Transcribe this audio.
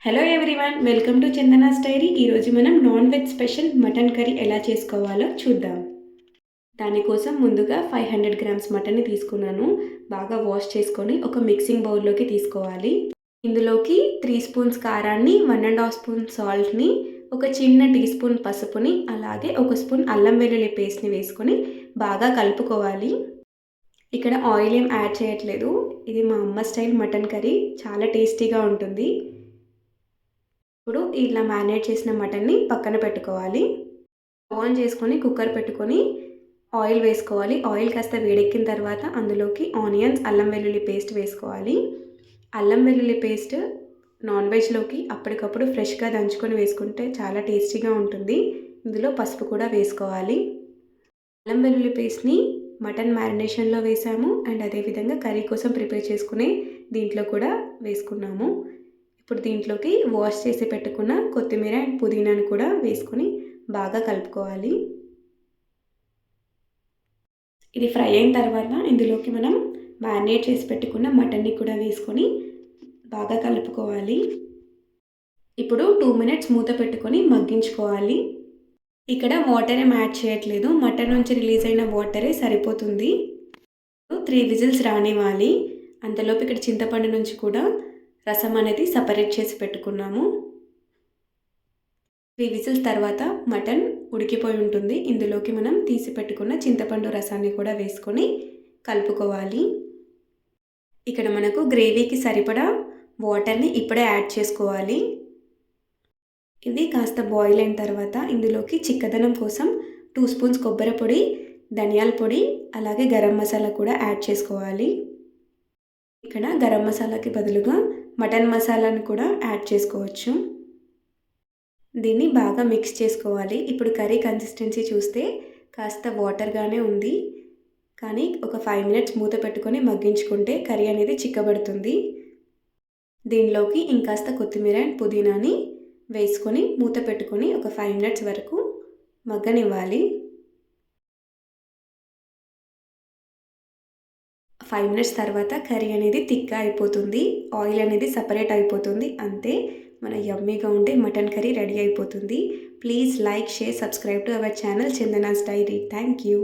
Hello everyone, welcome to Chandana's diary. ఈరోజు మనం non veg special mutton curry ఎలా చేసుకోవాలో చూద్దాం. దానికోసం ముందుగా 500 గ్రామ్స్ మటన్ని తీసుకున్నాను. బాగా వాష్ చేసుకొని ఒక మిక్సింగ్ బౌల్లోకి తీసుకోవాలి. ఇందులోకి 3 స్పూన్స్ కారాన్ని, 1.5 స్పూన్ సాల్ట్ని, ఒక చిన్న టీ స్పూన్ పసుపుని, అలాగే ఒక స్పూన్ అల్లం వెల్లుల్లి పేస్ట్ని వేసుకొని బాగా కలుపుకోవాలి. ఇక్కడ ఆయిల్ ఏం యాడ్ చేయట్లేదు. ఇది మా అమ్మ స్టైల్ మటన్ కర్రీ, చాలా టేస్టీగా ఉంటుంది. ఇప్పుడు ఇలా మ్యారినేట్ చేసిన మటన్ని పక్కన పెట్టుకోవాలి. ఆన్ చేసుకొని కుక్కర్ పెట్టుకొని ఆయిల్ వేసుకోవాలి. ఆయిల్ కాస్త వేడెక్కిన తర్వాత అందులోకి ఆనియన్స్, అల్లం వెల్లుల్లి పేస్ట్ వేసుకోవాలి. అల్లం వెల్లుల్లి పేస్ట్ నాన్ వెజ్లోకి అప్పటికప్పుడు ఫ్రెష్గా దంచుకొని వేసుకుంటే చాలా టేస్టీగా ఉంటుంది. ఇందులో పసుపు కూడా వేసుకోవాలి. అల్లం వెల్లుల్లి పేస్ట్ని మటన్ మ్యారినేషన్లో వేసాము అండ్ అదేవిధంగా కర్రీ కోసం ప్రిపేర్ చేసుకునే దీంట్లో కూడా వేసుకున్నాము. ఇప్పుడు దీంట్లోకి వాష్ చేసి పెట్టుకున్న కొత్తిమీర అండ్ పుదీనాను కూడా వేసుకొని బాగా కలుపుకోవాలి. ఇది ఫ్రై అయిన తర్వాత ఇందులోకి మనం మ్యారినేట్ చేసి పెట్టుకున్న మటన్ని కూడా వేసుకొని బాగా కలుపుకోవాలి. ఇప్పుడు 2 మినిట్స్ మూత పెట్టుకొని మగ్గించుకోవాలి. ఇక్కడ వాటర్ ఏం యాడ్ చేయట్లేదు. మటన్ నుంచి రిలీజ్ అయిన వాటరే సరిపోతుంది. 3 విజిల్స్ రానివ్వాలి. అంతలోపు ఇక్కడ చింతపండు నుంచి కూడా రసం అనేది సపరేట్ చేసి పెట్టుకున్నాము. 3 విజిల్స్ తర్వాత మటన్ ఉడికిపోయి ఉంటుంది. ఇందులోకి మనం తీసి పెట్టుకున్న చింతపండు రసాన్ని కూడా వేసుకొని కలుపుకోవాలి. ఇక్కడ మనకు గ్రేవీకి సరిపడా వాటర్ని ఇప్పుడే యాడ్ చేసుకోవాలి. ఇది కాస్త బాయిల్ అయిన తర్వాత ఇందులోకి చిక్కదనం కోసం 2 స్పూన్స్ కొబ్బరి పొడి, ధనియాల పొడి, అలాగే గరం మసాలా కూడా యాడ్ చేసుకోవాలి. ఇక్కడ గరం మసాలాకి బదులుగా మటన్ మసాలాను కూడా యాడ్ చేసుకోవచ్చు. దీన్ని బాగా మిక్స్ చేసుకోవాలి. ఇప్పుడు కర్రీ కన్సిస్టెన్సీ చూస్తే కాస్త వాటర్గానే ఉంది, కానీ ఒక 5 మినిట్స్ మూత పెట్టుకొని మగ్గించుకుంటే కర్రీ అనేది చిక్కబడుతుంది. దీనిలోకి ఇంకాస్త కొత్తిమీర అండ్ పుదీనాని వేసుకొని మూత పెట్టుకొని ఒక 5 మినిట్స్ వరకు మగ్గనివ్వాలి. 5 మినిట్స్ తర్వాత కర్రీ అనేది థిక్గా అయిపోతుంది. ఆయిల్ అనేది సపరేట్ అయిపోతుంది. అంతే, మన యమ్మీగా ఉండే మటన్ కర్రీ రెడీ అయిపోతుంది. Please like, share, subscribe to our channel Chandana's diary. Thank you.